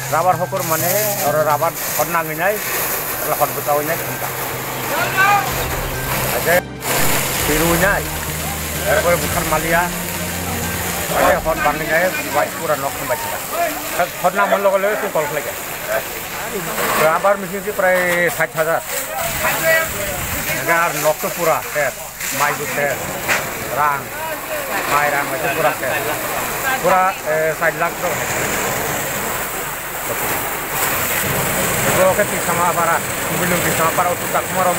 Rabar hukur mana orang rabar pernah ini lakukan betawanya kita aja birunya kalau bukan malia ada hon bandingnya white kurang nok baca pernah malu kalau itu kalau lagi rabar mesin sih pray 60,000 agar nok tu pura ter mai tu ter rang mai rang macam pura ter pura 1 lakh tu Kalau kita sama para, belum bisa para untuk tak mau